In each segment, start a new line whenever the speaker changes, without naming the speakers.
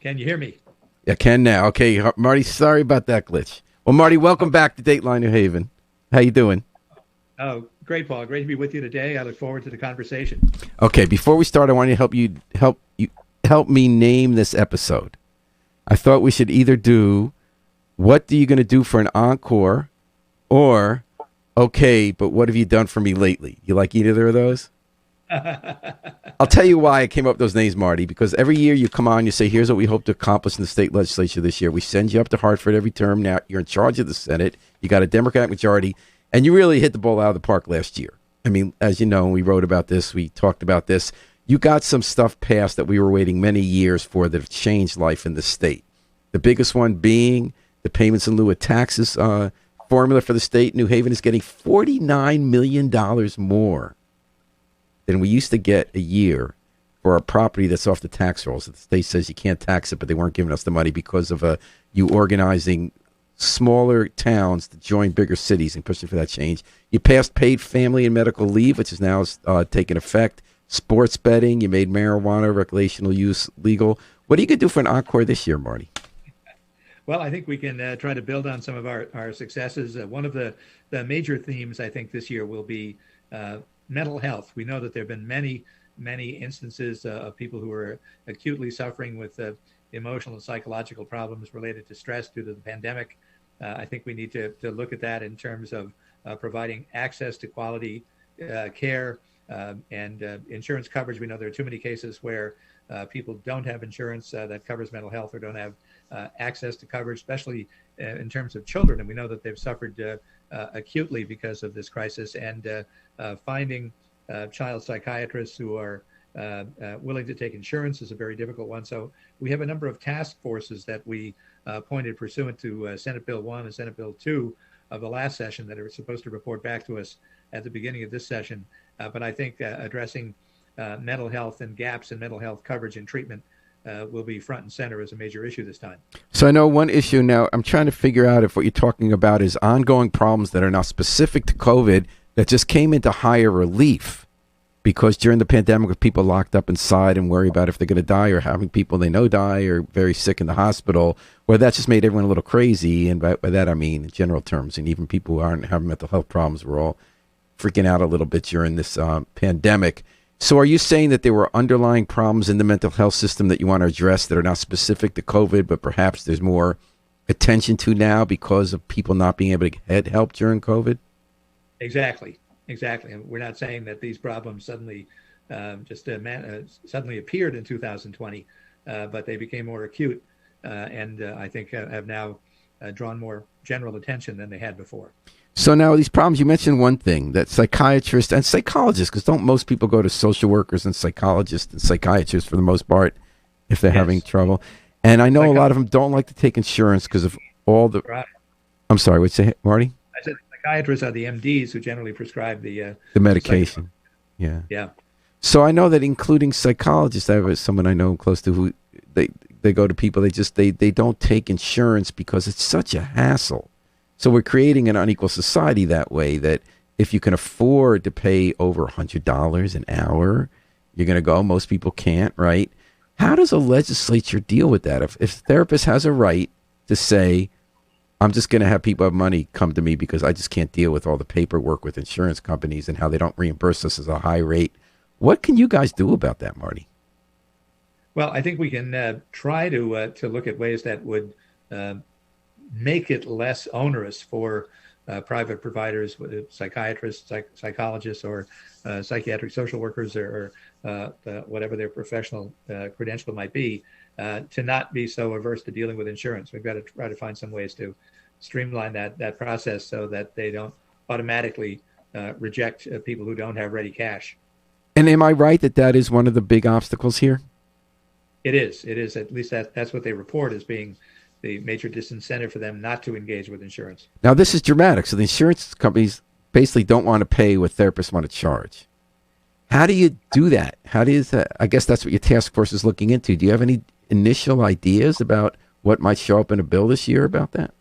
Can you hear me?
I can now. Okay, Marty, sorry about that glitch. Well, Marty, welcome back to Dateline New Haven. How you doing?
Oh, great, Paul. Great to be with you today. I look forward to the conversation.
Okay, before we start, I want you to help me name this episode. I thought we should either do what are you going to do for an encore or okay, but what have you done for me lately? You like either of those? I'll tell you why I came up with those names, Marty, because every year you come on, you say, here's what we hope to accomplish in the state legislature this year. We send you up to Hartford every term. Now you're in charge of the Senate. You got a Democratic majority, and you really hit the ball out of the park last year. I mean, as you know, we wrote about this, we talked about this. You got some stuff passed that we were waiting many years for that have changed life in the state. The biggest one being the payments in lieu of taxes formula for the state. New Haven is getting $49 million more than we used to get a year for a property that's off the tax rolls. The state says you can't tax it, but they weren't giving us the money because of you organizing smaller towns to join bigger cities and pushing for that change. You passed paid family and medical leave, which is now taking effect. Sports betting, you made marijuana recreational use legal. What are you going to do for an encore this year, Marty?
Well, I think we can try to build on some of our successes. One of the major themes, I think, this year will be mental health. We know that there have been many instances of people who are acutely suffering with emotional and psychological problems related to stress due to the pandemic. I think we need to look at that in terms of providing access to quality care and insurance coverage. We know there are too many cases where people don't have insurance that covers mental health or don't have access to coverage, especially in terms of children. And we know that they've suffered acutely because of this crisis. And finding child psychiatrists who are willing to take insurance is a very difficult one. So we have a number of task forces that we appointed pursuant to Senate Bill 1 and Senate Bill 2 of the last session that are supposed to report back to us at the beginning of this session. But I think addressing mental health and gaps in mental health coverage and treatment will be front and center as a major issue this time.
So I know one issue now, I'm trying to figure out if what you're talking about is ongoing problems that are not specific to COVID that just came into higher relief because during the pandemic with people locked up inside and worry about if they're going to die or having people they know die or very sick in the hospital, well, that just made everyone a little crazy. And by that, I mean in general terms, and even people who aren't having mental health problems were all freaking out a little bit during this pandemic. So are you saying that there were underlying problems in the mental health system that you want to address that are not specific to COVID, but perhaps there's more attention to now because of people not being able to get help during COVID?
Exactly. And we're not saying that these problems suddenly suddenly appeared in 2020, but they became more acute and I think have now drawn more general attention than they had before.
So now these problems, you mentioned one thing, that psychiatrists and psychologists, because don't most people go to social workers and psychologists and psychiatrists for the most part if they're having trouble? And I know a lot of them don't like to take insurance because of all the...
Right.
I'm sorry, what'd you say, Marty?
I said psychiatrists are the MDs who generally prescribe the
medication. Yeah. So I know that including psychologists, I have someone I know close to who they go to people, they don't take insurance because it's such a hassle. So we're creating an unequal society that way, that if you can afford to pay over $100 an hour, you're going to go. Most people can't, right? How does a legislature deal with that? If a therapist has a right to say, I'm just going to have people have money come to me because I just can't deal with all the paperwork with insurance companies and how they don't reimburse us as a high rate, what can you guys do about that, Marty?
Well, I think we can try to look at ways that would make it less onerous for private providers, psychiatrists, psychologists, or psychiatric social workers, or whatever their professional credential might be, to not be so averse to dealing with insurance. We've got to try to find some ways to streamline that process so that they don't automatically reject people who don't have ready cash.
And am I right that is one of the big obstacles here?
It is. At least that's what they report as being the major disincentive for them not to engage with insurance.
Now, this is dramatic. So the insurance companies basically don't want to pay what therapists want to charge. How do you do that? How do you, I guess that's what your task force is looking into. Do you have any initial ideas about what might show up in a bill this year about that?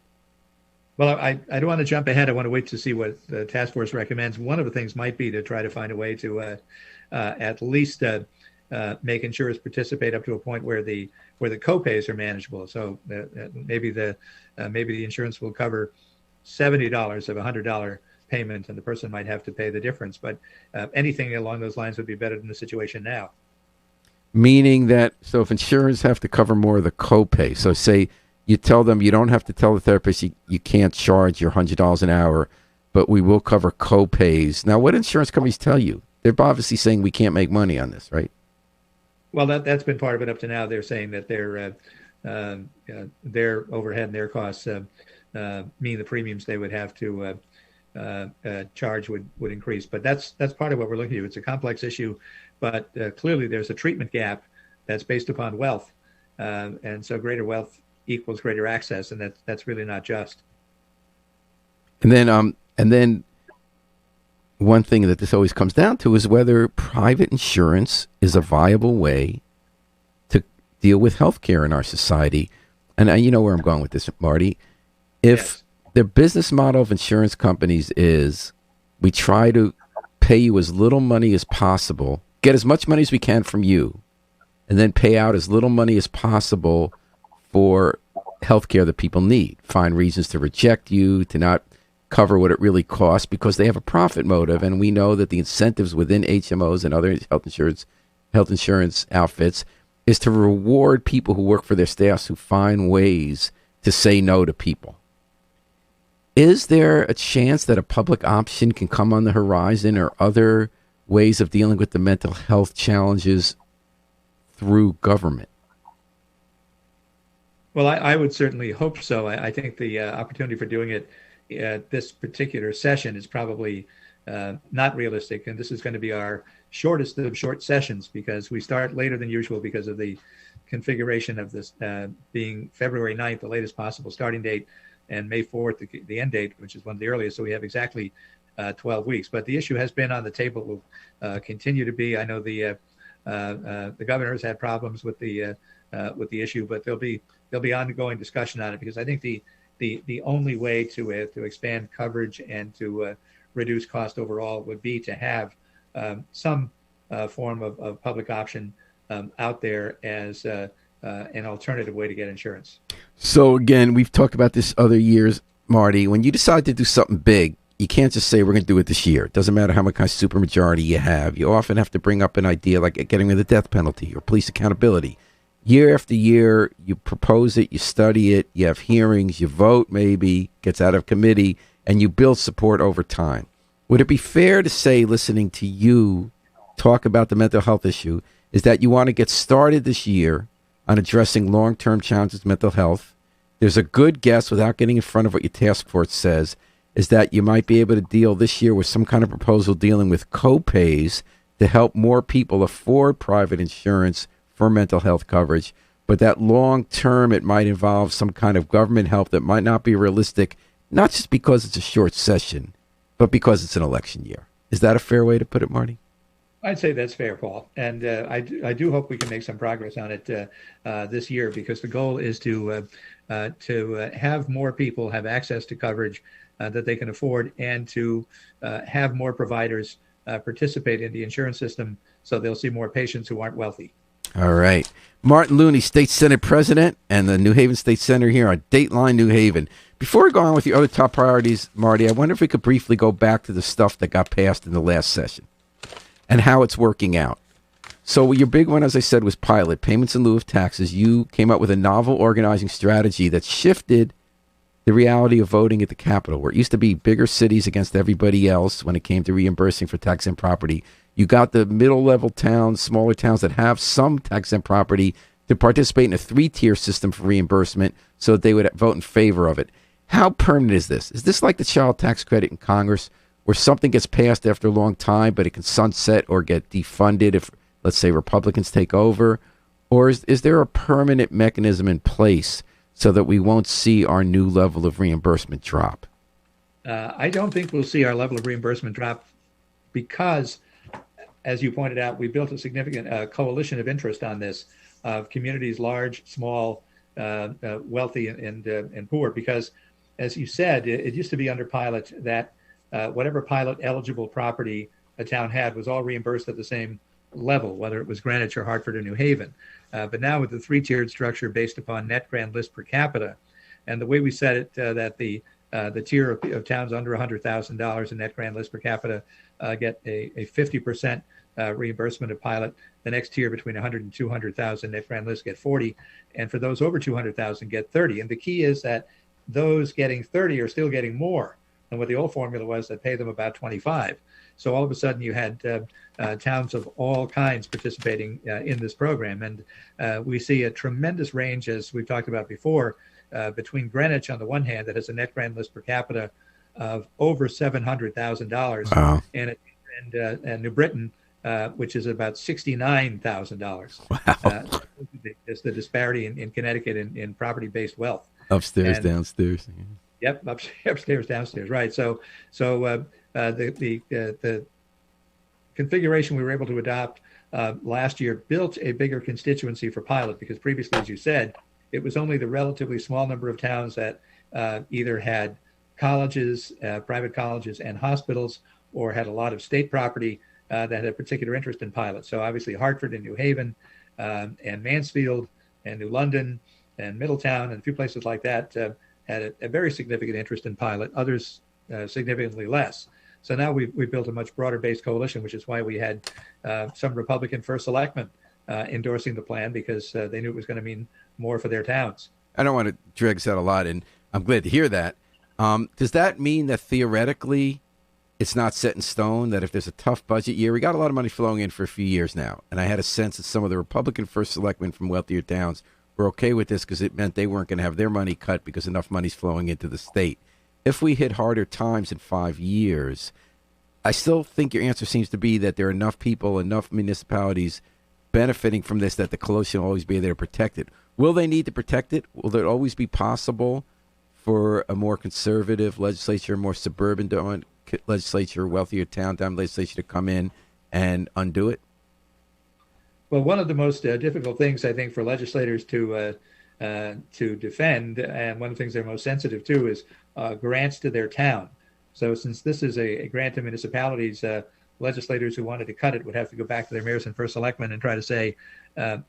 Well, I don't want to jump ahead. I want to wait to see what the task force recommends. One of the things might be to try to find a way to at least make insurers participate up to a point where the copays are manageable. So maybe the insurance will cover $70 of $100 payment, and the person might have to pay the difference. But anything along those lines would be better than the situation now.
Meaning that, so if insurers have to cover more of the copay, so say you tell them you don't have to tell the therapist you can't charge your $100 an hour, but we will cover copays. Now, what insurance companies tell you? They're obviously saying we can't make money on this, right?
Well, that's been part of it up to now. They're saying that their overhead and their costs mean the premiums they would have to charge would increase. But that's part of what we're looking at. It's a complex issue, but clearly there's a treatment gap that's based upon wealth, and so greater wealth equals greater access, and that's really not just.
And then one thing that this always comes down to is whether private insurance is a viable way to deal with healthcare in our society. And you know where I'm going with this, Marty. If
Yes.
the business model of insurance companies is we try to pay you as little money as possible, get as much money as we can from you, and then pay out as little money as possible for healthcare that people need. Find reasons to reject you, to not cover what it really costs because they have a profit motive. And we know that the incentives within HMOs and other health insurance outfits is to reward people who work for their staffs who find ways to say no to people. Is there a chance that a public option can come on the horizon, or other ways of dealing with the mental health challenges through government?
Well, I would certainly hope so. I think the opportunity for doing it this particular session is probably not realistic, and this is going to be our shortest of short sessions because we start later than usual because of the configuration of this being February 9th, the latest possible starting date, and May 4th, the end date, which is one of the earliest. So we have exactly 12 weeks. But the issue has been on the table, will continue to be. I know the governor has had problems with the issue, but there'll be ongoing discussion on it because I think the only way to expand coverage and to reduce cost overall would be to have some form of public option out there as an alternative way to get insurance.
So again, we've talked about this other years, Marty. When you decide to do something big, you can't just say we're going to do it this year. It doesn't matter how much kind of supermajority you have. You often have to bring up an idea like getting rid of the death penalty or police accountability. Year after year, you propose it, you study it, you have hearings, you vote maybe, gets out of committee, and you build support over time. Would it be fair to say, listening to you talk about the mental health issue, is that you want to get started this year on addressing long-term challenges with mental health? There's a good guess, without getting in front of what your task force says, is that you might be able to deal this year with some kind of proposal dealing with co-pays to help more people afford private insurance for mental health coverage, but that long term it might involve some kind of government help that might not be realistic, not just because it's a short session, but because it's an election year. Is that a fair way to put it, Marty?
I'd say that's fair, Paul, and I do hope we can make some progress on it this year because the goal is to have more people have access to coverage that they can afford, and to have more providers participate in the insurance system so they'll see more patients who aren't wealthy.
All right. Martin Looney, State Senate President and the New Haven State Senator here on Dateline New Haven. Before we go on with your other top priorities, Marty, I wonder if we could briefly go back to the stuff that got passed in the last session and how it's working out. So your big one, as I said, was pilot, payments in lieu of taxes. You came up with a novel organizing strategy that shifted the reality of voting at the Capitol, where it used to be bigger cities against everybody else when it came to reimbursing for tax-exempt property. You got the middle-level towns, smaller towns that have some tax-exempt property to participate in a 3-tier system for reimbursement so that they would vote in favor of it. How permanent is this? Is this like the child tax credit in Congress, where something gets passed after a long time, but it can sunset or get defunded if, let's say, Republicans take over? Or is there a permanent mechanism in place so that we won't see our new level of reimbursement drop?
I don't think we'll see our level of reimbursement drop because, as you pointed out, we built a significant coalition of interest on this, of communities, large, small, wealthy, and poor. Because, as you said, it used to be under pilot that whatever pilot eligible property a town had was all reimbursed at the same level, whether it was Greenwich or Hartford or New Haven. But now with the three-tiered structure based upon net grand list per capita, and the way we set it, that the tier of towns under $100,000 in net grand list per capita get a 50% reimbursement of pilot. The next tier between 100 and 200,000 net grand list get 40, and for those over 200,000 get 30. And the key is that those getting 30 are still getting more than what the old formula was that paid them about 25. So all of a sudden you had towns of all kinds participating in this program. And we see a tremendous range, as we've talked about before, between Greenwich on the one hand, that has a net grand list per capita of over $700,000,
Wow.
and New Britain, which is about $69,000.
Wow.
There's the disparity in Connecticut in property-based wealth.
Upstairs,
And,
downstairs.
Yep, upstairs, downstairs, right. So the configuration we were able to adopt last year built a bigger constituency for pilot, because previously, as you said, it was only the relatively small number of towns that either had colleges, private colleges and hospitals, or had a lot of state property that had a particular interest in pilot. So obviously Hartford and New Haven and Mansfield and New London and Middletown and a few places like that had a very significant interest in pilot, others significantly less. So now we built a much broader based coalition, which is why we had some Republican first selectmen endorsing the plan, because they knew it was going to mean more for their towns.
I don't want to drag this out a lot, and I'm glad to hear that. Does that mean that theoretically it's not set in stone, that if there's a tough budget year, we got a lot of money flowing in for a few years now, and I had a sense that some of the Republican first selectmen from wealthier towns were okay with this because it meant they weren't going to have their money cut because enough money's flowing into the state. If we hit harder times in 5 years, I still think your answer seems to be that there are enough people, enough municipalities benefiting from this that the coalition will always be there to protect it. Will they need to protect it? Will it always be possible for a more conservative legislature, more suburban legislature, wealthier town legislature to come in and undo it?
Well, one of the most difficult things, I think, for legislators to defend, and one of the things they're most sensitive to, is grants to their town. So since this is a grant to municipalities, legislators who wanted to cut it would have to go back to their mayors and first selectmen and try to say,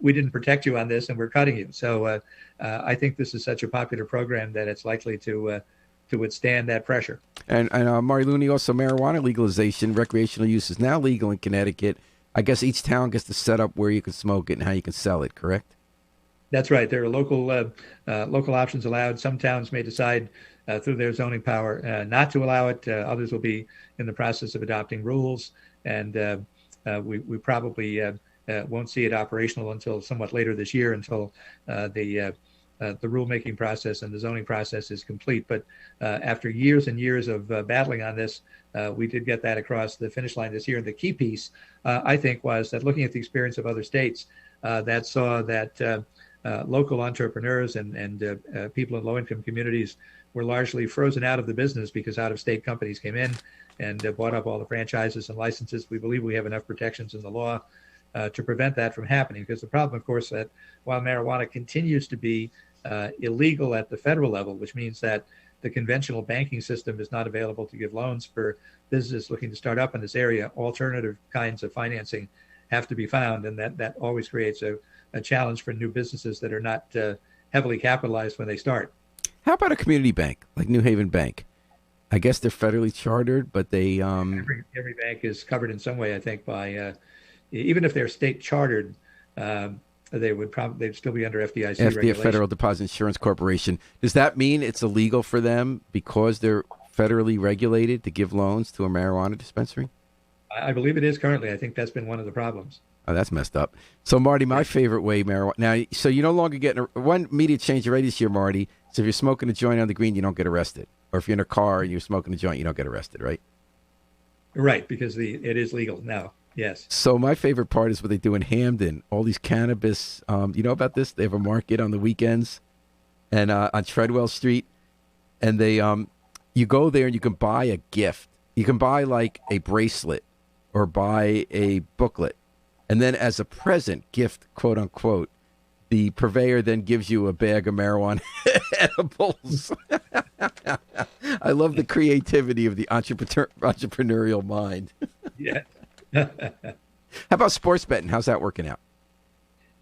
we didn't protect you on this and we're cutting you. So I think this is such a popular program that it's likely to withstand that pressure.
And Marty Looney, also marijuana legalization, recreational use is now legal in Connecticut. I guess each town gets to set up where you can smoke it and how you can sell it, correct?
That's right. There are local options allowed. Some towns may decide through their zoning power not to allow it. Others will be in the process of adopting rules, and we probably won't see it operational until somewhat later this year, until the rulemaking process and the zoning process is complete. But after years and years of battling on this, we did get that across the finish line this year. And the key piece, I think, was that looking at the experience of other states that saw that local entrepreneurs and people in low-income communities were largely frozen out of the business because out-of-state companies came in and bought up all the franchises and licenses. We believe we have enough protections in the law to prevent that from happening. Because the problem, of course, that while marijuana continues to be illegal at the federal level, which means that the conventional banking system is not available to give loans for businesses looking to start up in this area, alternative kinds of financing have to be found, and that always creates a challenge for new businesses that are not heavily capitalized when they start.
How about a community bank like New Haven Bank? I guess they're federally chartered, but they
every bank is covered in some way, I think, by even if they're state chartered, they'd still be under FDIC regulation.
Federal Deposit Insurance Corporation. Does that mean it's illegal for them because they're federally regulated to give loans to a marijuana dispensary?
I believe it is currently. I think that's been one of the problems.
Oh, that's messed up. So, Marty, my favorite way marijuana. Now, so you no longer get one immediate change already this year, Marty. So if you're smoking a joint on the green, you don't get arrested. Or if you're in a car and you're smoking a joint, you don't get arrested, right?
Right, because it is legal now. Yes.
So my favorite part is what they do in Hamden. All these cannabis. You know about this? They have a market on the weekends, and on Treadwell Street, and they you go there and you can buy a gift. You can buy like a bracelet or buy a booklet, and then as a present gift, quote unquote, the purveyor then gives you a bag of marijuana edibles. I love the creativity of the entrepreneurial mind.
Yeah.
How about sports betting? How's that working out?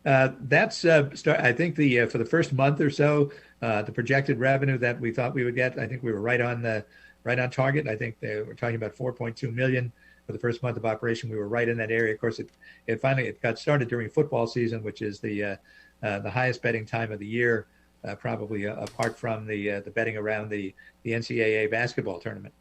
That's I think the for the first month or so, the projected revenue that we thought we would get, I think we were right on target. I think they were talking about 4.2 million for the first month of operation. We were right in that area. Of course, it finally it got started during football season, which is the highest betting time of the year, probably apart from the betting around the NCAA basketball tournament.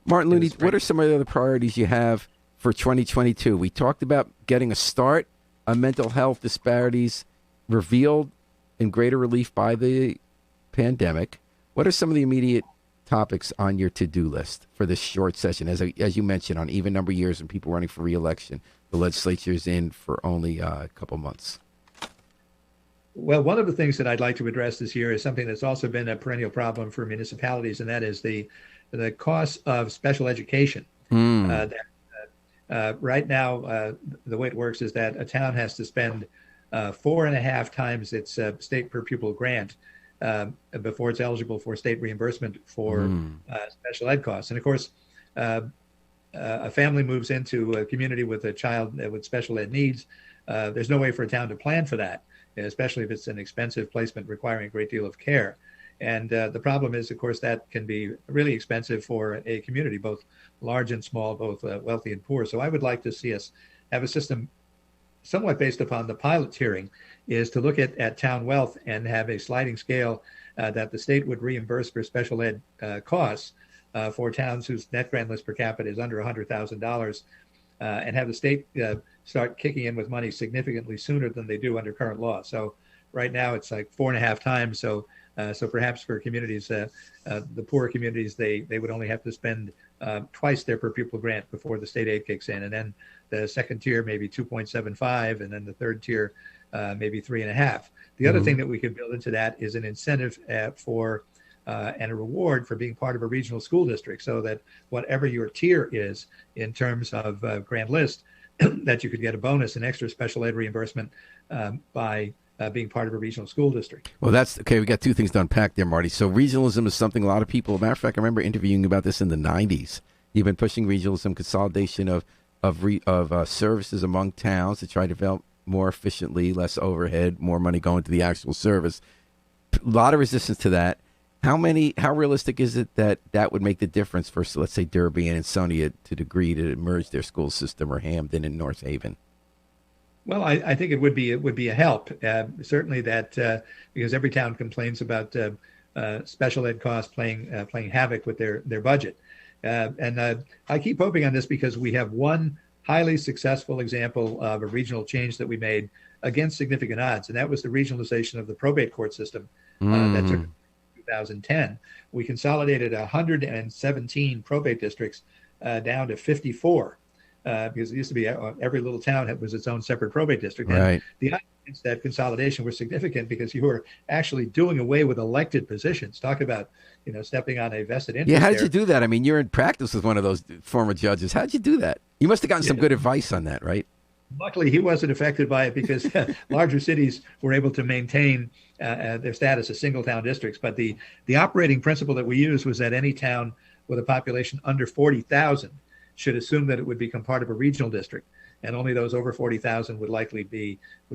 Martin Looney, what are some of the other priorities you have for 2022? We talked about getting a start on mental health disparities revealed in greater relief by the pandemic. What are some of the immediate topics on your to-do list for this short session? As you mentioned, on even number years and people running for re-election, the legislature's in for only a couple months.
Well, one of the things that I'd like to address this year is something that's also been a perennial problem for municipalities, and that is the cost of special education. Right now, the way it works is that a town has to spend 4.5 times its state per pupil grant before it's eligible for state reimbursement for special ed costs. And of course, a family moves into a community with a child with special ed needs. There's no way for a town to plan for that, especially if it's an expensive placement requiring a great deal of care. And the problem is, of course, that can be really expensive for a community, both large and small, both wealthy and poor. So I would like to see us have a system somewhat based upon the pilot tiering, is to look at town wealth and have a sliding scale that the state would reimburse for special ed costs for towns whose net grand list per capita is under $100,000, and have the state start kicking in with money significantly sooner than they do under current law. So right now it's like 4.5 times. So perhaps for communities, the poorer communities, they would only have to spend twice their per pupil grant before the state aid kicks in. And then the second tier, maybe 2.75, and then the third tier, maybe 3.5. The other thing that we could build into that is an incentive for and a reward for being part of a regional school district, so that whatever your tier is in terms of grand list, that you could get a bonus, an extra special ed reimbursement by being part of a regional school district.
Well, that's okay. We got two things to unpack there, Marty. So regionalism is something a lot of people, as a matter of fact, I remember interviewing about this in the 90s. You've been pushing regionalism, consolidation of services among towns to try to develop more efficiently, less overhead, more money going to the actual service. A lot of resistance to that. How realistic is it that would make the difference for, let's say, Derby and Ansonia to degree to merge their school system, or Hamden and North Haven?
Well, I think it would be a help. Certainly that because every town complains about special ed costs playing havoc with their budget. And I keep hoping on this because we have one highly successful example of a regional change that we made against significant odds, and that was the regionalization of the probate court system that took 2010. We consolidated 117 probate districts down to 54. Because it used to be every little town was its own separate probate district. And
right.
The odds that consolidation were significant because you were actually doing away with elected positions. Talk about, stepping on a vested interest.
Yeah, how did you do that? I mean, you're in practice with one of those former judges. How did you do that? You must have gotten some good advice on that, right?
Luckily, he wasn't affected by it because larger cities were able to maintain their status as single town districts. But the operating principle that we used was that any town with a population under 40,000 should assume that it would become part of a regional district, and only those over 40,000 would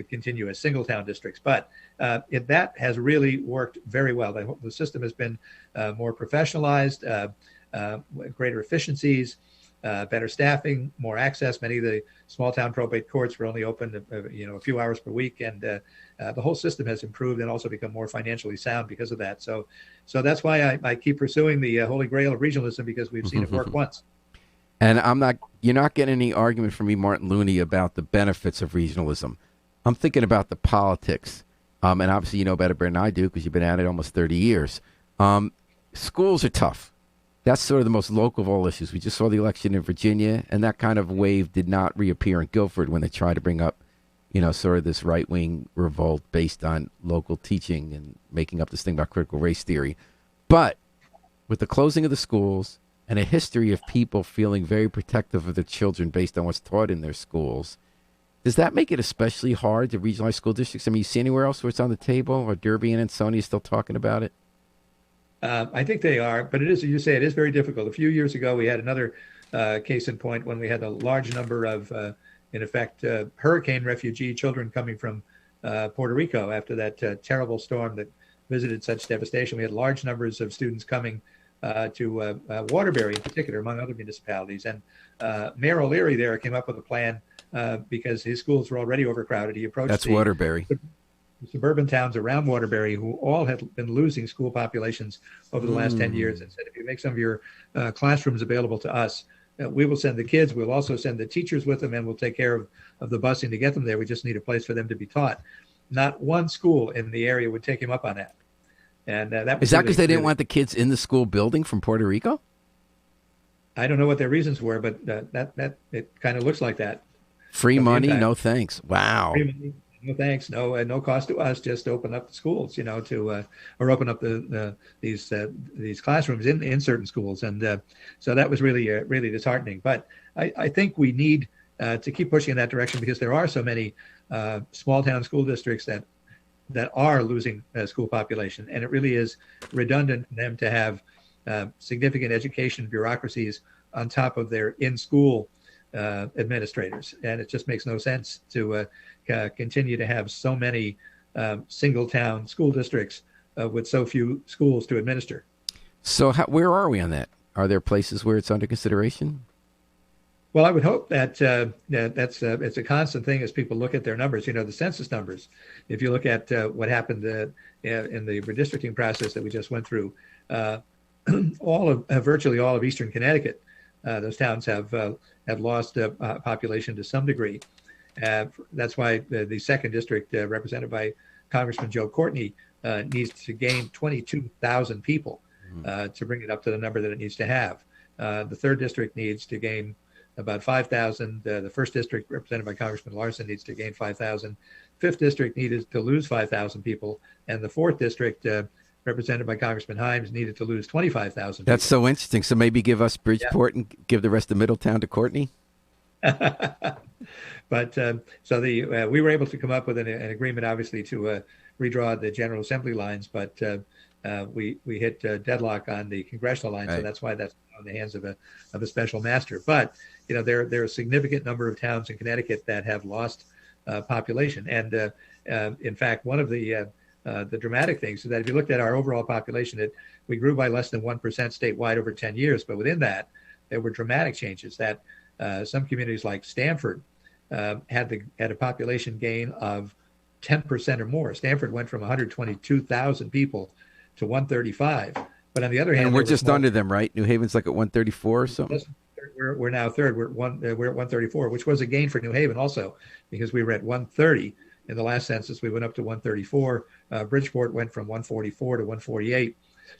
continue as single town districts. But that has really worked very well. The system has been more professionalized, greater efficiencies, better staffing, more access. Many of the small town probate courts were only open a few hours per week, and the whole system has improved and also become more financially sound because of that. So that's why I keep pursuing the holy grail of regionalism, because we've seen it work once.
And you're not getting any argument from me, Martin Looney, about the benefits of regionalism. I'm thinking about the politics. And obviously you know better than I do because you've been at it almost 30 years. Schools are tough. That's sort of the most local of all issues. We just saw the election in Virginia, and that kind of wave did not reappear in Guilford when they tried to bring up, sort of this right-wing revolt based on local teaching and making up this thing about critical race theory. But with the closing of the schools and a history of people feeling very protective of their children based on what's taught in their schools, does that make it especially hard to regionalize school districts? I mean, you see anywhere else where it's on the table, or Derby and Ansonia still talking about it?
I think they are, but it is, as you say, it is very difficult. A few years ago, we had another case in point when we had a large number of in effect, hurricane refugee children coming from Puerto Rico after that terrible storm that visited such devastation. We had large numbers of students coming to Waterbury in particular, among other municipalities. And Mayor O'Leary there came up with a plan because his schools were already overcrowded. He approached
That's Waterbury.
The suburban towns around Waterbury, who all had been losing school populations over the last 10 years, and said, if you make some of your classrooms available to us, we will send the kids. We'll also send the teachers with them, and we'll take care of the busing to get them there. We just need a place for them to be taught. Not one school in the area would take him up on that. And that was
Is that because they didn't want the kids in the school building from Puerto Rico?
I don't know what their reasons were, but that it kind of looks like that.
Free money, no thanks. Wow.
Free money, no thanks, no cost to us. Just open up the schools, to or open up these classrooms in certain schools, and so that was really disheartening. But I think we need to keep pushing in that direction because there are so many small town school districts that are losing school population, and it really is redundant for them to have significant education bureaucracies on top of their in-school administrators, and it just makes no sense to continue to have so many single town school districts with so few schools to administer.
So where are we on that? Are there places where it's under consideration?
Well, I would hope that it's a constant thing as people look at their numbers. The census numbers. If you look at what happened in the redistricting process that we just went through, virtually all of Eastern Connecticut, those towns have lost population to some degree. That's why the second district, represented by Congressman Joe Courtney, needs to gain 22,000 people to bring it up to the number that it needs to have. The third district needs to gain about 5,000. The first district, represented by Congressman Larson, needs to gain 5,000. Fifth district needed to lose 5,000 people, and the fourth district, represented by Congressman Himes, needed to lose 25,000 people.
That's so interesting. So maybe give us Bridgeport and give the rest of Middletown to Courtney?
But so we were able to come up with an agreement, obviously, to redraw the General Assembly lines, but we hit deadlock on the congressional line, right. So that's why that's in the hands of a special master. But there are a significant number of towns in Connecticut that have lost population, and in fact, one of the dramatic things is that if you looked at our overall population, we grew by less than 1% statewide over 10 years. But within that, there were dramatic changes that some communities like Stamford had a population gain of 10% or more. Stamford went from 122,000 people to 135. But on the other hand,
and we're just under them, right? New Haven's like at 134 or something.
We're now third. We're at 134, which was a gain for New Haven also, because we were at 130 in the last census. We went up to 134. Bridgeport went from 144 to 148,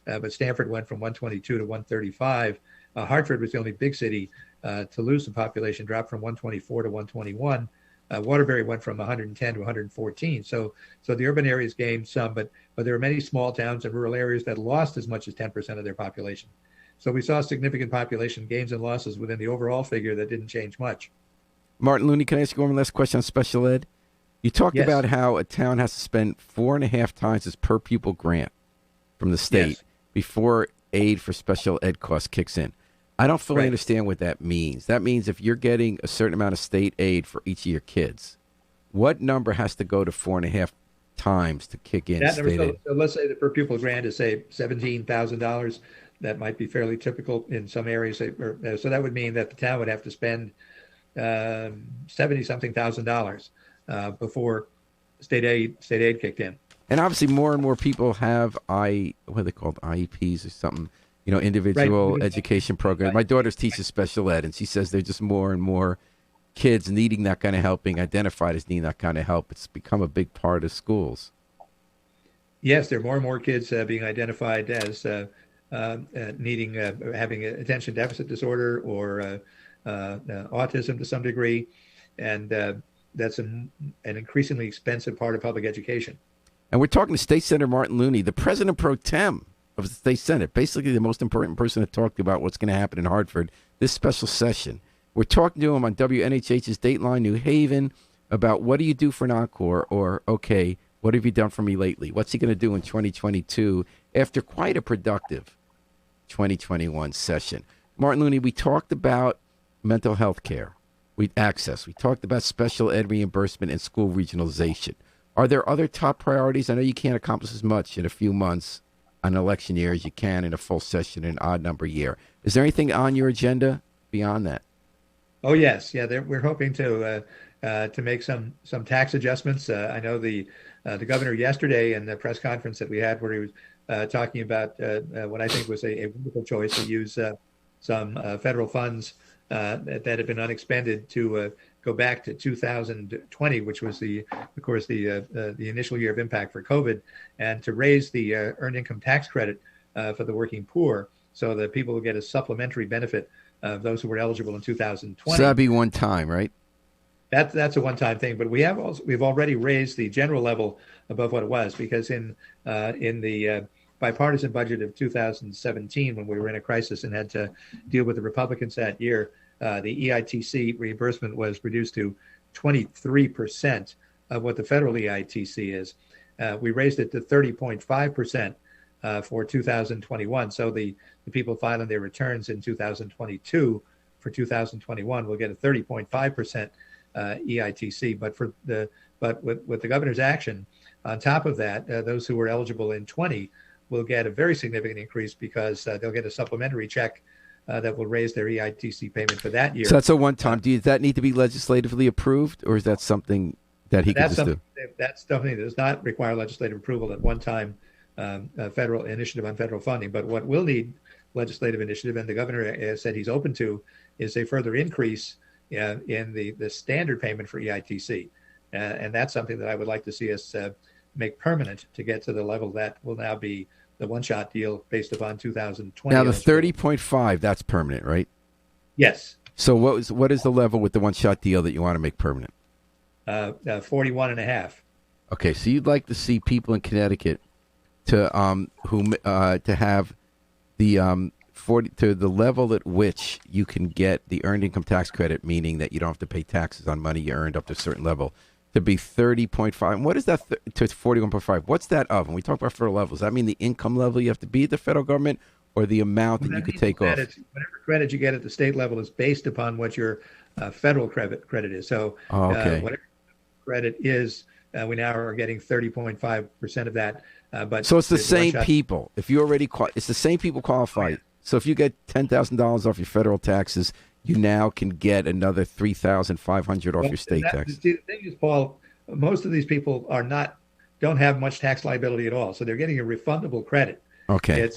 but Stamford went from 122 to 135. Hartford was the only big city to lose some population, dropped from 124 to 121. Waterbury went from 110 to 114. So the urban areas gained some, but there are many small towns and rural areas that lost as much as 10% of their population. So we saw significant population gains and losses within the overall figure that didn't change much.
Martin Looney, can I ask you one last question on special ed? You talked about how a town has to spend 4.5 times its per pupil grant from the state before aid for special ed costs kicks in. I don't fully understand what that means. That means if you're getting a certain amount of state aid for each of your kids, what number has to go to 4.5 times to kick in state aid?
So let's say the per pupil grant is, say, $17,000. That might be fairly typical in some areas. So that would mean that the town would have to spend $70-something thousand before state aid kicked in.
And obviously more and more people have what are they called, IEPs or something, individual education programs. My daughter teaches special ed, and she says there's just more and more kids needing that kind of help, being identified as needing that kind of help. It's become a big part of schools.
Yes, there are more and more kids being identified as needing, having attention deficit disorder or autism to some degree, and that's an increasingly expensive part of public education.
And we're talking to State Senator Martin Looney, the president pro tem of the State Senate, basically the most important person to talk about what's going to happen in Hartford this special session. We're talking to him on WNHH's Dateline New Haven about what do you do for an encore, or, okay, what have you done for me lately? What's he going to do in 2022 after quite a productive 2021 session? Martin Looney, we talked about mental health care. We talked about special ed reimbursement and school regionalization. Are there other top priorities? I know you can't accomplish as much in a few months on an election year as you can in a full session in an odd number year. Is there anything on your agenda beyond that?
Oh yes, yeah. We're hoping to make some tax adjustments. I know the governor yesterday in the press conference that we had, where he was talking about what I think was a wonderful choice to use some federal funds that had been unexpended to go back to 2020, which was of course, the initial year of impact for COVID, and to raise the earned income tax credit for the working poor, so that people will get a supplementary benefit of those who were eligible in 2020.
So that'd be one time, right?
That's a one-time thing, but we've already raised the general level above what it was, because in the bipartisan budget of 2017, when we were in a crisis and had to deal with the Republicans that year, the EITC reimbursement was reduced to 23% of what the federal EITC is. We raised it to 30.5% for 2021. So the people filing their returns in 2022 for 2021 will get a 30.5% EITC. But with the governor's action, on top of that, those who were eligible in 20 will get a very significant increase, because they'll get a supplementary check that will raise their EITC payment for that year.
So that's a one-time. Does that need to be legislatively approved, or is that something that he can just do?
That's something that does not require legislative approval at one time, federal initiative on federal funding. But what will need legislative initiative, and the governor has said he's open to, is a further increase in the standard payment for EITC. And that's something that I would like to see us make permanent, to get to the level that will now be the one-shot deal based upon 2020.
Now the 30.5, that's permanent, right?
Yes.
So what is the level with the one-shot deal that you want to make permanent?
41.5.
Okay, so you'd like to see people in Connecticut to have the 40 to the level at which you can get the earned income tax credit, meaning that you don't have to pay taxes on money you earned up to a certain level, to be 30.5. And what is that to 41.5? What's that of? When we talk about federal levels, does that mean the income level you have to be at the federal government, or the amount that you could take off?
Whatever credit you get at the state level is based upon what your federal credit is. So whatever credit is, we now are getting 30.5% of that. But
so it's the same people. If you already it's the same people qualified. Oh, yeah. So if you get $10,000 off your federal taxes, you now can get another $3,500 off your state taxes.
The thing is, Paul, most of these people don't have much tax liability at all, so they're getting a refundable credit.
Okay.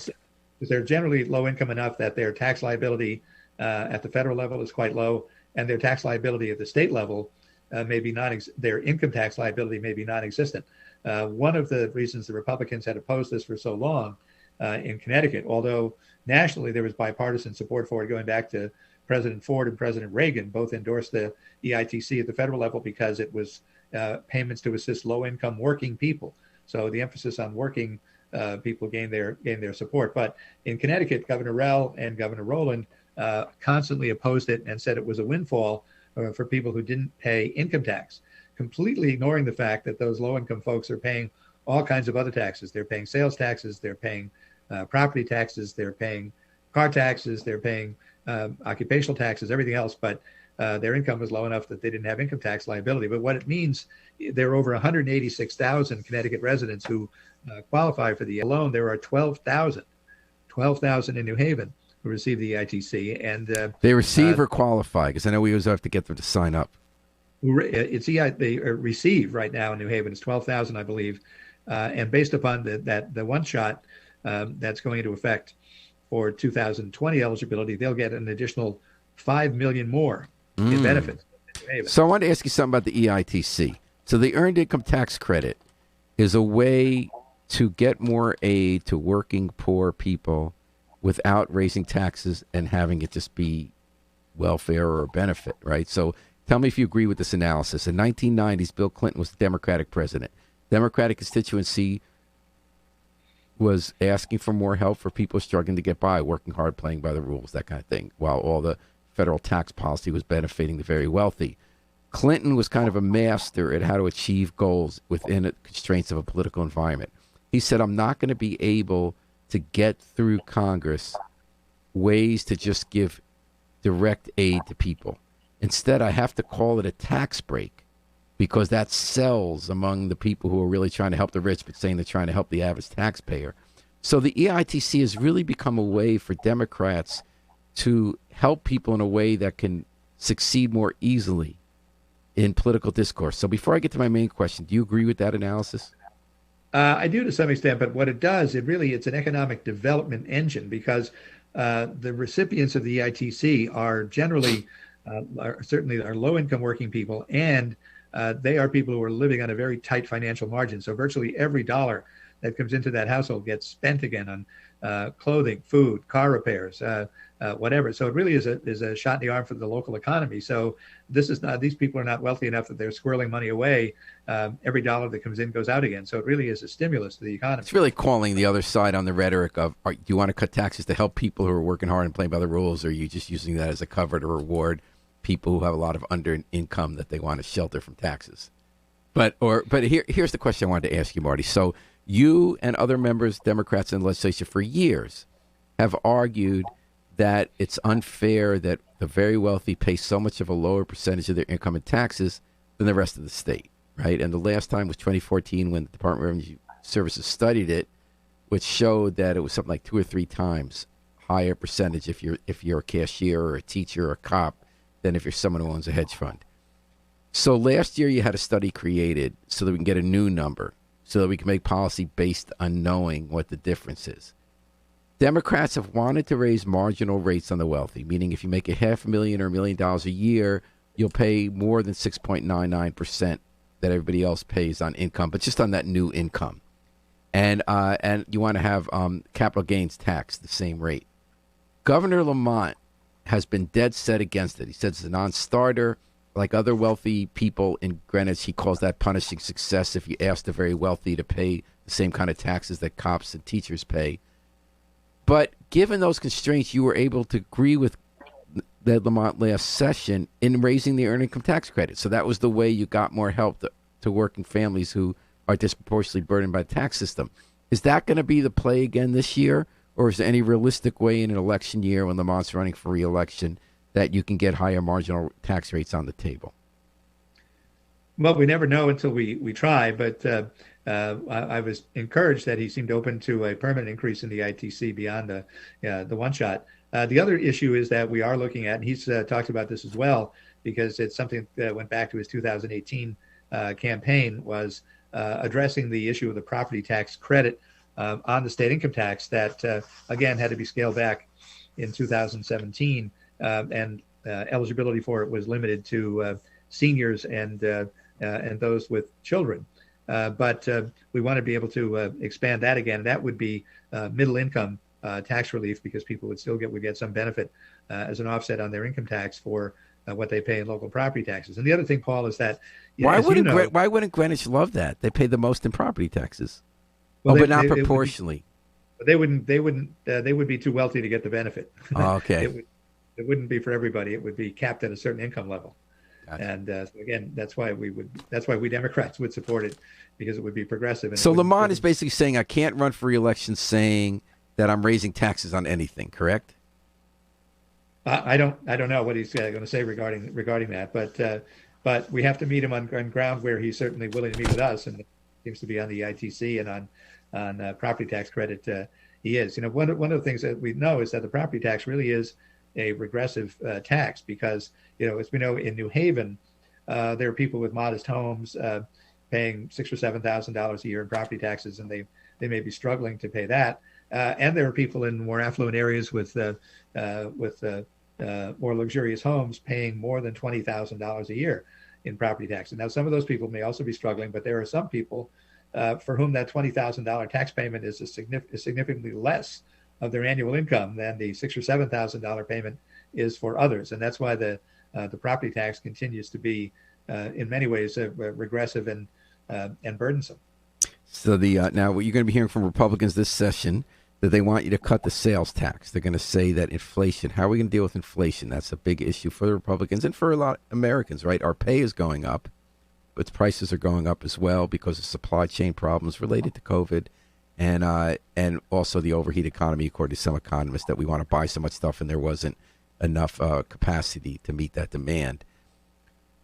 They're generally low income enough that their tax liability at the federal level is quite low, and their tax liability at the state level their income tax liability may be non-existent. One of the reasons the Republicans had opposed this for so long in Connecticut, although nationally there was bipartisan support for it going back to President Ford and President Reagan, both endorsed the EITC at the federal level because it was payments to assist low-income working people. So the emphasis on working people gained their support. But in Connecticut, Governor Rell and Governor Rowland constantly opposed it and said it was a windfall for people who didn't pay income tax, completely ignoring the fact that those low-income folks are paying all kinds of other taxes. They're paying sales taxes, they're paying property taxes, they're paying car taxes, they're paying occupational taxes, everything else, but their income was low enough that they didn't have income tax liability. But what it means, there are over 186,000 Connecticut residents who qualify for the loan. There are 12,000 in New Haven who receive the EITC. And
they receive or qualify? Because I know we always have to get them to sign up.
They receive right now in New Haven. It's 12,000, I believe. And based upon the one shot that's going into effect for 2020 eligibility, they'll get an additional 5 million more in benefits.
So I want to ask you something about the EITC. So the Earned Income Tax Credit is a way to get more aid to working poor people without raising taxes and having it just be welfare or a benefit, right? So tell me if you agree with this analysis. In 1990s, Bill Clinton was the Democratic president. Democratic constituency was asking for more help for people struggling to get by, working hard, playing by the rules, that kind of thing, while all the federal tax policy was benefiting the very wealthy. Clinton was kind of a master at how to achieve goals within the constraints of a political environment. He said, I'm not going to be able to get through Congress ways to just give direct aid to people. Instead, I have to call it a tax break because that sells among the people who are really trying to help the rich, but saying they're trying to help the average taxpayer. So the EITC has really become a way for Democrats to help people in a way that can succeed more easily in political discourse. So before I get to my main question, do you agree with that analysis?
I do to some extent, but what it does, it's an economic development engine because the recipients of the EITC are generally, certainly are low-income working people, and they are people who are living on a very tight financial margin. So virtually every dollar that comes into that household gets spent again on clothing, food, car repairs, whatever. So it really is a shot in the arm for the local economy. So these people are not wealthy enough that they're squirreling money away. Every dollar that comes in goes out again. So it really is a stimulus to the economy.
It's really calling the other side on the rhetoric of, do you want to cut taxes to help people who are working hard and playing by the rules, or are you just using that as a cover to reward people who have a lot of under income that they want to shelter from taxes? But here's the question I wanted to ask you, Marty. So you and other members, Democrats in the legislature for years, have argued that it's unfair that the very wealthy pay so much of a lower percentage of their income in taxes than the rest of the state, right? And the last time was 2014 when the Department of Revenue Services studied it, which showed that it was something like 2 or 3 times higher percentage if you're a cashier or a teacher or a cop than if you're someone who owns a hedge fund. So last year you had a study created so that we can get a new number, so that we can make policy based on knowing what the difference is. Democrats have wanted to raise marginal rates on the wealthy, meaning if you make $500,000 or $1 million a year, you'll pay more than 6.99% that everybody else pays on income, but just on that new income. And you want to have capital gains tax the same rate. Governor Lamont has been dead set against it. He says it's a non-starter. Like other wealthy people in Greenwich, he calls that punishing success if you ask the very wealthy to pay the same kind of taxes that cops and teachers pay. But given those constraints, you were able to agree with Ned Lamont last session in raising the earned income tax credit. So that was the way you got more help to working families who are disproportionately burdened by the tax system. Is that going to be the play again this year? Or is there any realistic way in an election year when Lamont's running for re-election that you can get higher marginal tax rates on the table?
Well, we never know until we try, but I was encouraged that he seemed open to a permanent increase in the ITC beyond the one shot. The other issue is that we are looking at, and he's talked about this as well, because it's something that went back to his 2018 campaign, was addressing the issue of the property tax credit on the state income tax that, again, had to be scaled back in 2017, and eligibility for it was limited to seniors and those with children. But we want to be able to expand that again. That would be middle income tax relief, because people would get some benefit as an offset on their income tax for what they pay in local property taxes. And the other thing, Paul, is that
why wouldn't Greenwich love that? They pay the most in property taxes, but not proportionally.
They wouldn't. They would be too wealthy to get the benefit.
Oh, okay.
It wouldn't be for everybody. It would be capped at a certain income level.
Gotcha.
And so again, that's why we Democrats would support it, because it would be progressive. And
so Lamont is basically saying, I can't run for re-election saying that I'm raising taxes on anything, correct?
I don't know what he's going to say regarding that, but we have to meet him on ground where he's certainly willing to meet with us, and it seems to be on the ITC and on property tax credit. He is. One of the things that we know is that the property tax really is a regressive tax, because as we know, in New Haven, there are people with modest homes paying $6,000 or $7,000 a year in property taxes, and they may be struggling to pay that. And there are people in more affluent areas with more luxurious homes paying more than $20,000 a year in property taxes. Now, some of those people may also be struggling, but there are some people for whom that $20,000 tax payment is significantly less of their annual income than the $6,000 or $7,000 payment is for others. And that's why the property tax continues to be, in many ways, regressive and burdensome.
So now what you're going to be hearing from Republicans this session, that they want you to cut the sales tax. They're going to say that inflation, how are we going to deal with inflation? That's a big issue for the Republicans and for a lot of Americans, right? Our pay is going up, but prices are going up as well because of supply chain problems related to COVID, and also the overheat economy, according to some economists, that we want to buy so much stuff and there wasn't enough capacity to meet that demand.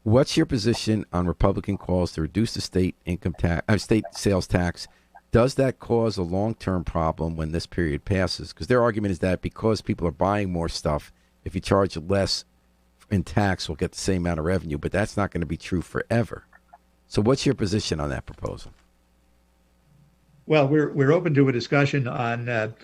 What's your position on Republican calls to reduce the state income tax, state sales tax? Does that cause a long-term problem when this period passes? Because their argument is that because people are buying more stuff, if you charge less in tax, we'll get the same amount of revenue. But that's not going to be true forever. So, what's your position on that proposal?
Well, we're open to a discussion on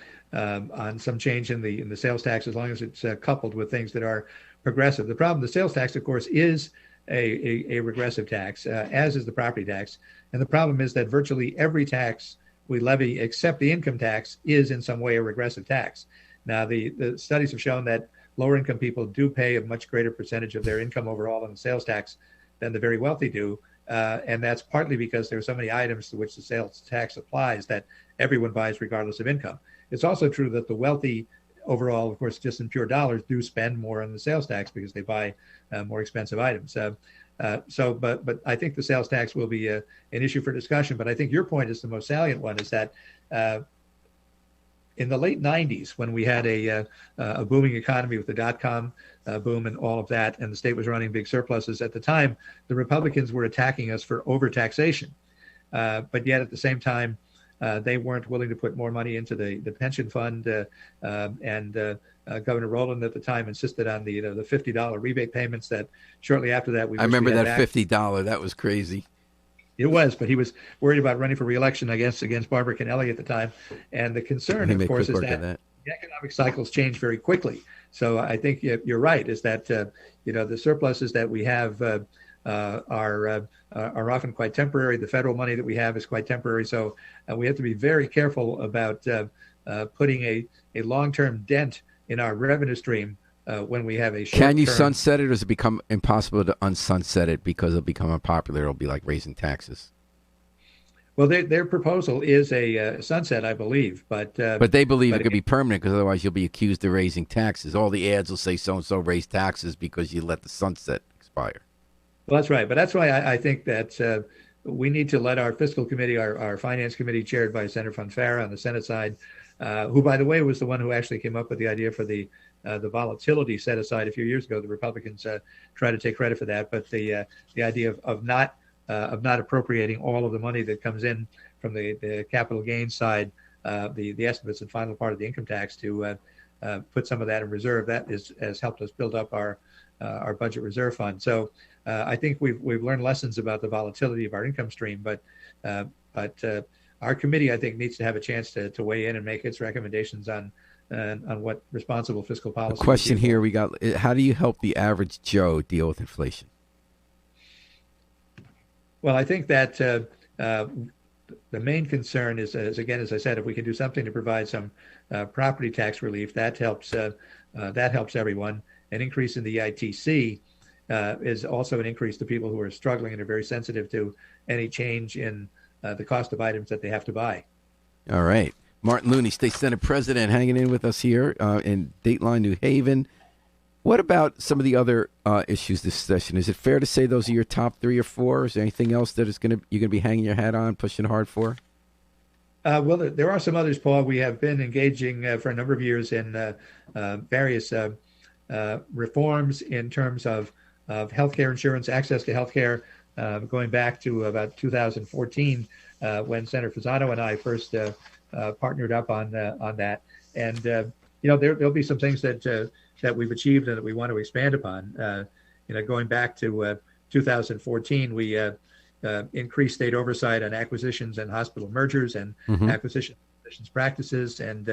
some change in the sales tax as long as it's coupled with things that are progressive. The problem, the sales tax, of course, is a regressive tax, as is the property tax. And the problem is that virtually every tax we levy, except the income tax, is in some way a regressive tax. Now, the studies have shown that lower income people do pay a much greater percentage of their income overall on the sales tax than the very wealthy do. And that's partly because there are so many items to which the sales tax applies that everyone buys regardless of income. It's also true that the wealthy overall, of course, just in pure dollars, do spend more on the sales tax because they buy more expensive items. But I think the sales tax will be an issue for discussion. But I think your point is the most salient one, is that in the late 90s, when we had a booming economy with the dot-com boom and all of that, and the state was running big surpluses at the time, the Republicans were attacking us for overtaxation. But yet at the same time, they weren't willing to put more money into the pension fund, and Governor Rowland at the time insisted on the $50 rebate payments that shortly after that
I remember that $50. That was crazy.
It was, but he was worried about running for re-election, I guess, against Barbara Kennelly at the time. And the concern, of course, is that the economic cycles change very quickly. So I think you're right, is that the surpluses that we have are often quite temporary. The federal money that we have is quite temporary. So we have to be very careful about putting a long-term dent in our revenue stream when we have a short-term.
Can you sunset it, or does it become impossible to unsunset it because it'll become unpopular? It'll be like raising taxes.
Well, their proposal is a sunset, I believe, but
they believe it could be permanent, because otherwise you'll be accused of raising taxes. All the ads will say so and so raised taxes because you let the sunset expire.
Well, that's right. But that's why I think that we need to let our fiscal committee, our finance committee chaired by Senator Fonfara on the Senate side, who, by the way, was the one who actually came up with the idea for the volatility set aside a few years ago. The Republicans tried to take credit for that. But the idea of not appropriating all of the money that comes in from the capital gains side, the estimates and final part of the income tax, to put some of that in reserve, that has helped us build up our budget reserve fund. So I think we've learned lessons about the volatility of our income stream, but our committee, I think, needs to have a chance to weigh in and make its recommendations on what responsible fiscal policy.
The question here we got: how do you help the average Joe deal with inflation?
Well, I think that the main concern is, again, as I said, if we can do something to provide some property tax relief, that helps everyone. An increase in the ITC is also an increase to people who are struggling and are very sensitive to any change in the cost of items that they have to buy. All
right. Martin Looney, State Senate President, hanging in with us here in Dateline, New Haven. What about some of the other issues this session? Is it fair to say those are your top 3 or 4? Is there anything else that you're going to be hanging your hat on, pushing hard for?
Well, there are some others, Paul. We have been engaging for a number of years in various reforms in terms of healthcare insurance, access to healthcare, going back to about 2014 when Senator Fasano and I first partnered up on that. And there'll be some things that we've achieved and that we want to expand upon. Going back to 2014, we increased state oversight on acquisitions and hospital mergers and acquisitions practices. And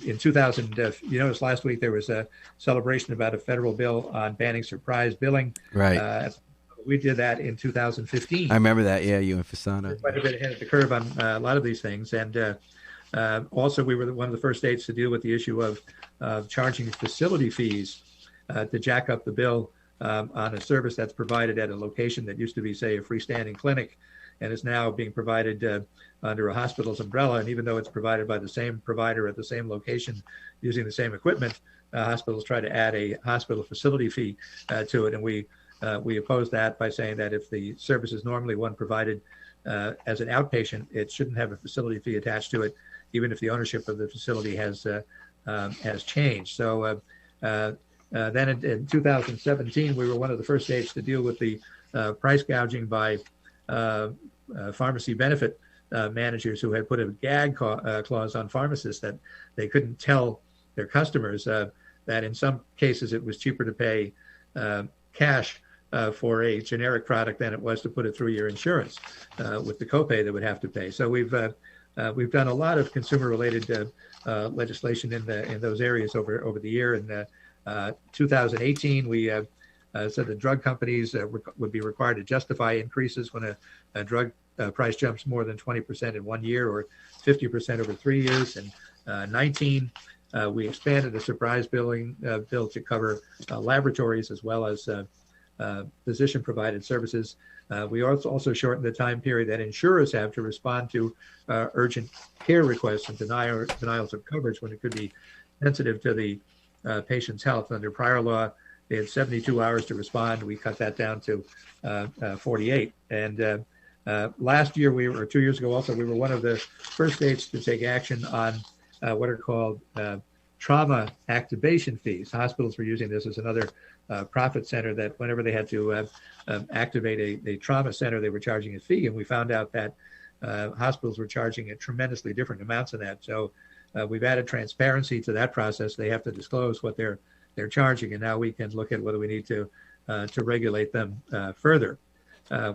in 2000, you noticed last week there was a celebration about a federal bill on banning surprise billing.
Right.
We did that in 2015.
I remember that. Yeah, you and Fasano.
Quite a bit ahead of the curve on a lot of these things. And also, we were one of the first states to deal with the issue of charging facility fees to jack up the bill on a service that's provided at a location that used to be, say, a freestanding clinic, and is now being provided under a hospital's umbrella. And even though it's provided by the same provider at the same location using the same equipment, hospitals try to add a hospital facility fee to it. And we oppose that by saying that if the service is normally one provided as an outpatient, it shouldn't have a facility fee attached to it, even if the ownership of the facility has changed. So Then in 2017, we were one of the first states to deal with the price gouging by pharmacy benefit managers who had put a gag clause on pharmacists that they couldn't tell their customers that in some cases it was cheaper to pay cash for a generic product than it was to put it through your insurance with the copay that would have to pay. So we've done a lot of consumer-related legislation in those areas over the year. In 2018, we said that drug companies would be required to justify increases when a drug price jumps more than 20% in 1 year or 50% over 3 years. And 19, we expanded the surprise billing bill to cover laboratories as well as physician-provided services. We also shortened the time period that insurers have to respond to urgent care requests and denials of coverage when it could be sensitive to the patient's health. Under prior law, they had 72 hours to respond. We cut that down to 48. And last year, 2 years ago also, we were one of the first states to take action on what are called trauma activation fees. Hospitals were using this as another profit center that whenever they had to activate a trauma center, they were charging a fee. And we found out that hospitals were charging at tremendously different amounts of that. So we've added transparency to that process. They have to disclose what they're charging, and now we can look at whether we need to regulate them further.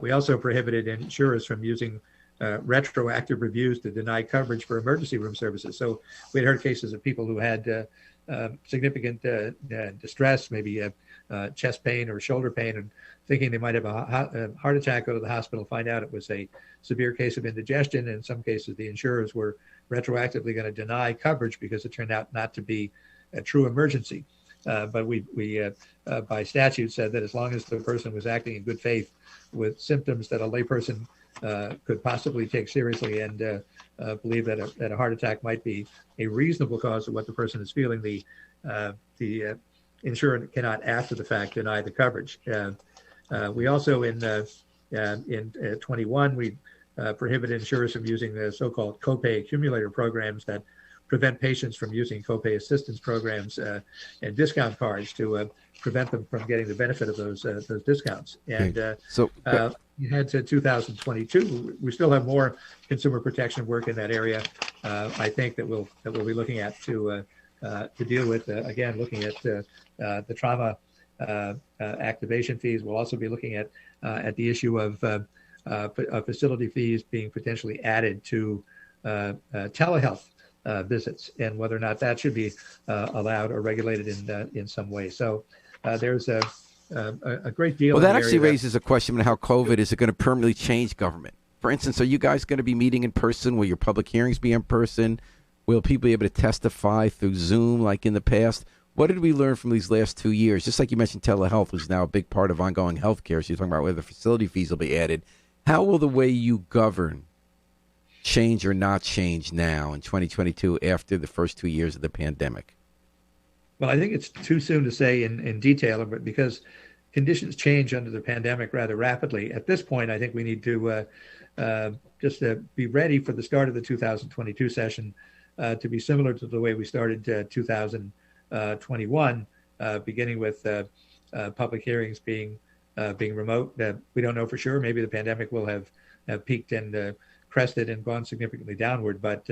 We also prohibited insurers from using retroactive reviews to deny coverage for emergency room services. So we had heard cases of people who had significant distress, maybe chest pain or shoulder pain, and thinking they might have a heart attack, go to the hospital, find out it was a severe case of indigestion. In some cases, the insurers were retroactively going to deny coverage because it turned out not to be a true emergency. But we by statute said that as long as the person was acting in good faith with symptoms that a layperson could possibly take seriously and believe that a heart attack might be a reasonable cause of what the person is feeling, the insurer cannot after the fact deny the coverage. We also in 21 we prohibited insurers from using the so-called copay accumulator programs that prevent patients from using copay assistance programs and discount cards to prevent them from getting the benefit of those discounts. And you head to 2022. We still have more consumer protection work in that area. I think that we'll be looking at to deal with again, looking at the trauma activation fees. We'll also be looking at the issue of facility fees being potentially added to telehealth visits, and whether or not that should be allowed or regulated in some way. So there's a great deal.
Well, that actually raises a question about how COVID is going to permanently change government. For instance, are you guys going to be meeting in person? Will your public hearings be in person? Will people be able to testify through Zoom like in the past? What did we learn from these last 2 years? Just like you mentioned, telehealth was now a big part of ongoing health care. So you're talking about whether facility fees will be added. How will the way you govern change or not change now in 2022 after the first 2 years of the pandemic?
Well, I think it's too soon to say in detail, but because conditions change under the pandemic rather rapidly. At this point, I think we need to just be ready for the start of the 2022 session to be similar to the way we started 2021, beginning with public hearings being remote. We don't know for sure. Maybe the pandemic will have peaked and crested and gone significantly downward. But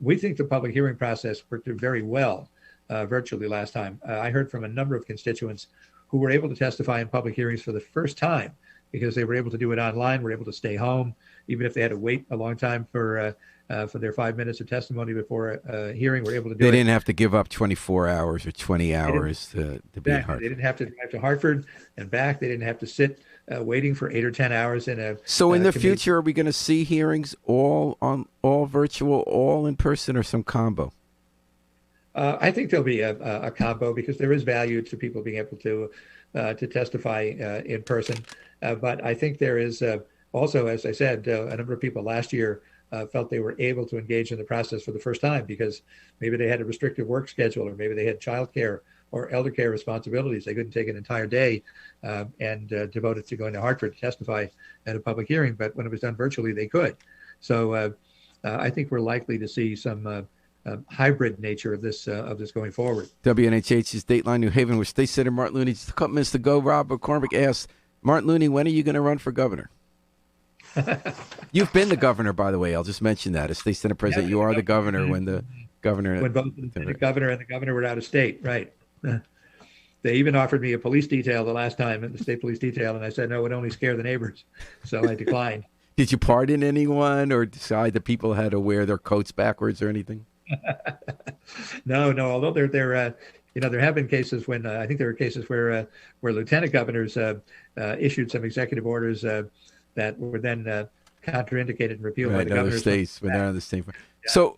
we think the public hearing process worked very well virtually last time. I heard from a number of constituents who were able to testify in public hearings for the first time because they were able to do it online, were able to stay home, even if they had to wait a long time for their 5 minutes of testimony before a hearing, were able to do it.
They didn't have to give up 24 hours or 20 hours to be in Hartford.
They didn't have to drive to Hartford and back. They didn't have to sit waiting for 8 or 10 hours in a.
So in the future, are we going to see hearings all virtual, all in person, or some combo?
I think there'll be a combo because there is value to people being able to testify in person. But I think there is also, as I said, a number of people last year felt they were able to engage in the process for the first time because maybe they had a restrictive work schedule, or maybe they had childcare or elder care responsibilities. They couldn't take an entire day and devote it to going to Hartford to testify at a public hearing. But when it was done virtually, they could. So I think we're likely to see some hybrid nature of this going forward.
WNHH's Dateline New Haven with State Senator Martin Looney. Just a couple minutes to go. Rob McCormick asks, Martin Looney, when are you going to run for governor? You've been the governor, by the way. I'll just mention that. As State Senate President, you are the governor when the governor...
When both the governor and the governor were out of state, right. They even offered me a police detail the last time, at the state police detail, and I said, no, it would only scare the neighbors. So I declined.
Did you pardon anyone or decide that people had to wear their coats backwards or anything?
No. Although there have been cases when I think there were cases where lieutenant governors issued some executive orders that were then contraindicated and repealed by the governors.
States when they're on the same. Yeah.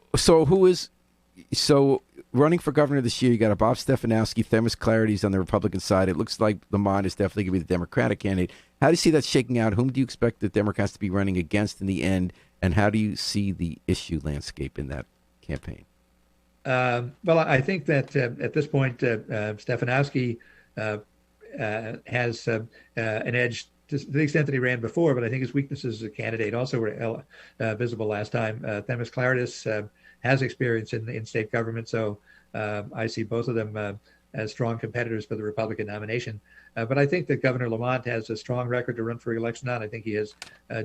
So running for governor this year, you got a Bob Stefanowski, Themis Clarity's on the Republican side. It looks like Lamont is definitely going to be the Democratic candidate. How do you see that shaking out? Whom do you expect the Democrats to be running against in the end? And how do you see the issue landscape in that campaign?
Well, I think that at this point, Stefanowski has an edge to the extent that he ran before, but I think his weaknesses as a candidate also were visible last time. Themis Claridis has experience in state government, so I see both of them as strong competitors for the Republican nomination. But I think that Governor Lamont has a strong record to run for re-election on. I think he has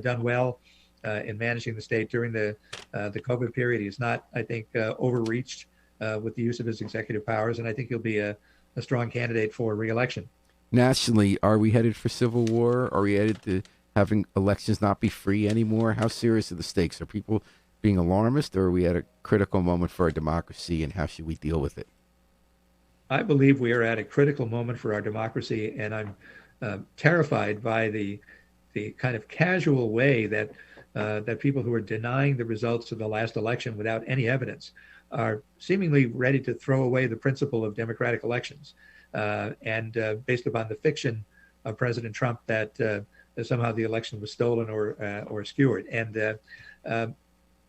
done well in managing the state during the COVID period. He has not, I think, overreached with the use of his executive powers, and I think he'll be a strong candidate for re-election.
Nationally, are we headed for civil war? Are we headed to having elections not be free anymore? How serious are the stakes? Are people being alarmist, or are we at a critical moment for our democracy, and how should we deal with it?
I believe we are at a critical moment for our democracy, and I'm terrified by the kind of casual way that people who are denying the results of the last election without any evidence are seemingly ready to throw away the principle of democratic elections, and based upon the fiction of President Trump that somehow the election was stolen or skewered. And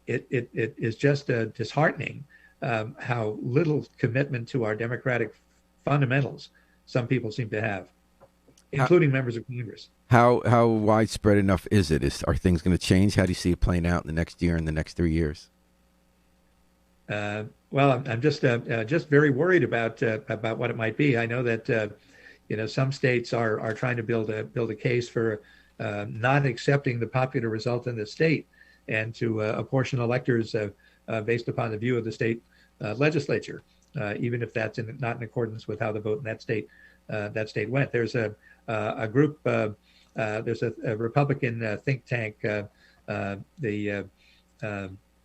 it is just disheartening how little commitment to our democratic fundamentals some people seem to have, including members of Congress.
How widespread enough is it? Are things going to change? How do you see it playing out in the next year and the next 3 years?
Well, I'm just very worried about what it might be. I know that some states are trying to build a case for not accepting the popular result in the state and to apportion electors based upon the view of the state legislature, even if that's not in accordance with how the vote in that state went. There's a group. There's a Republican think tank.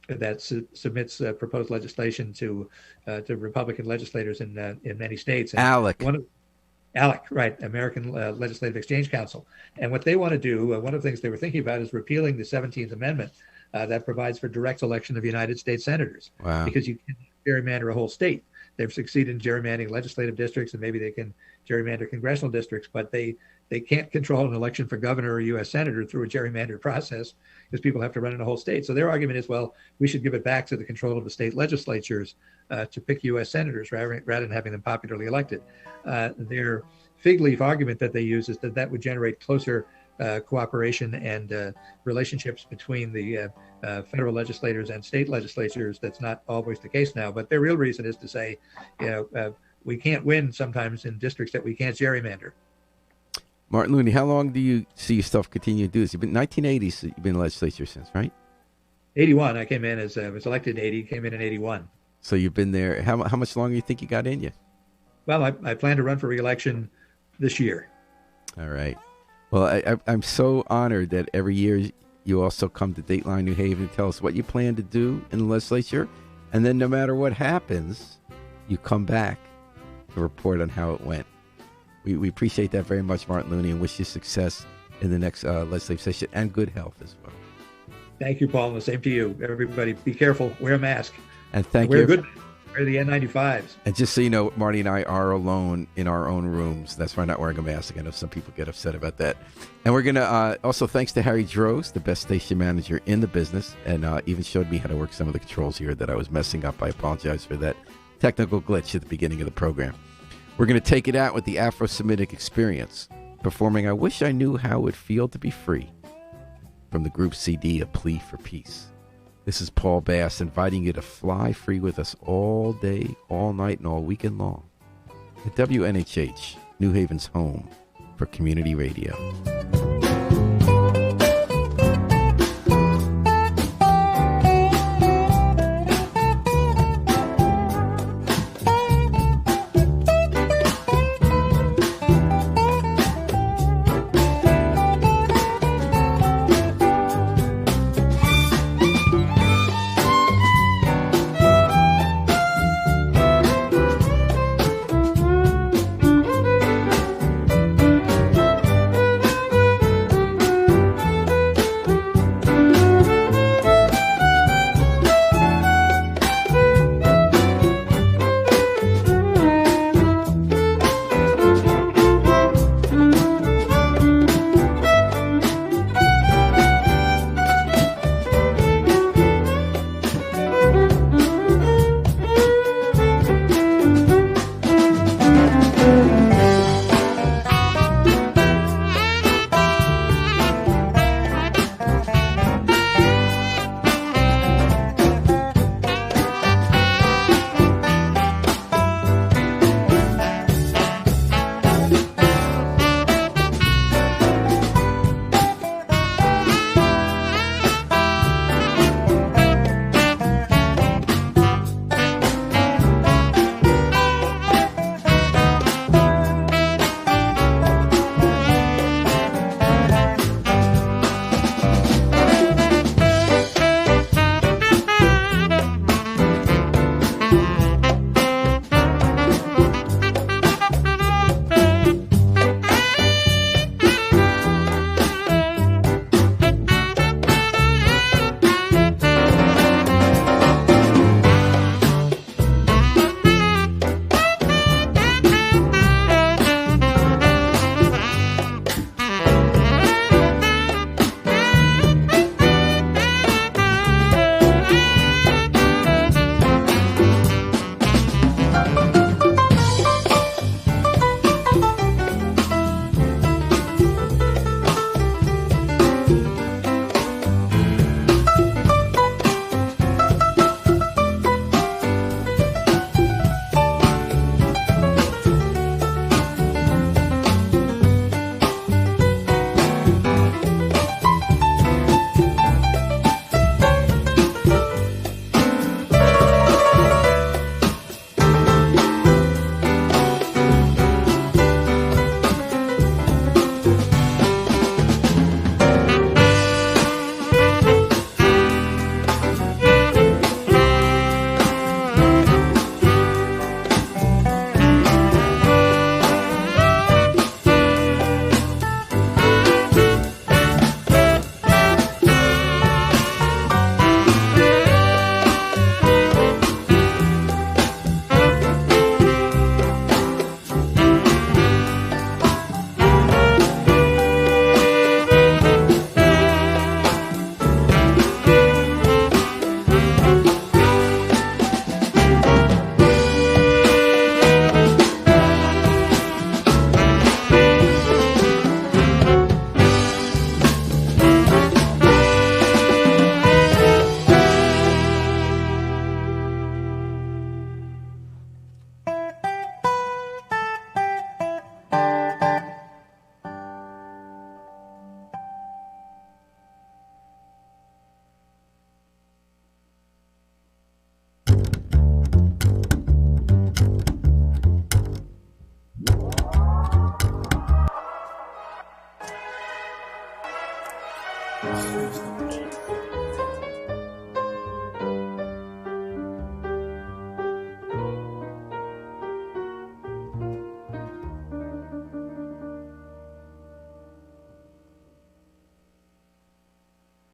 That submits proposed legislation to Republican legislators in many states. And ALEC, right, American Legislative Exchange Council. And what they want to do, one of the things they were thinking about is repealing the 17th Amendment that provides for direct election of United States senators.
Wow.
Because you can gerrymander a whole state. They've succeeded in gerrymandering legislative districts, and maybe they can gerrymander congressional districts, but they can't control an election for governor or U.S. senator through a gerrymandered process because people have to run in a whole state. So their argument is, well, we should give it back to the control of the state legislatures to pick U.S. senators rather than having them popularly elected. Their fig leaf argument that they use is that would generate closer cooperation and relationships between the federal legislators and state legislatures. That's not always the case now, but their real reason is to say, we can't win sometimes in districts that we can't gerrymander.
Martin Looney, how long do you see yourself continue to do this? You've been 1980s. You've been in the legislature since, right?
81. I came in was elected in 80. Came in 81.
So you've been there. How much longer do you think you got in you?
Well, I plan to run for re-election this year.
All right. Well, I'm so honored that every year you also come to Dateline New Haven and tell us what you plan to do in the legislature, and then no matter what happens, you come back to report on how it went. We appreciate that very much, Martin Looney, and wish you success in the next legislative session and good health as well.
Thank you, Paul, and the same to you. Everybody, be careful. Wear a mask.
And thank
you.
Wear
the N95s.
And just so you know, Marty and I are alone in our own rooms. That's why I'm not wearing a mask. I know some people get upset about that. And we're going to also, thanks to Harry Droz, the best station manager in the business, and even showed me how to work some of the controls here that I was messing up. I apologize for that technical glitch at the beginning of the program. We're going to take it out with the Afro-Semitic Experience, performing I Wish I Knew How It Would Feel to Be Free from the group CD, A Plea for Peace. This is Paul Bass inviting you to fly free with us all day, all night, and all weekend long at WNHH, New Haven's home for community radio.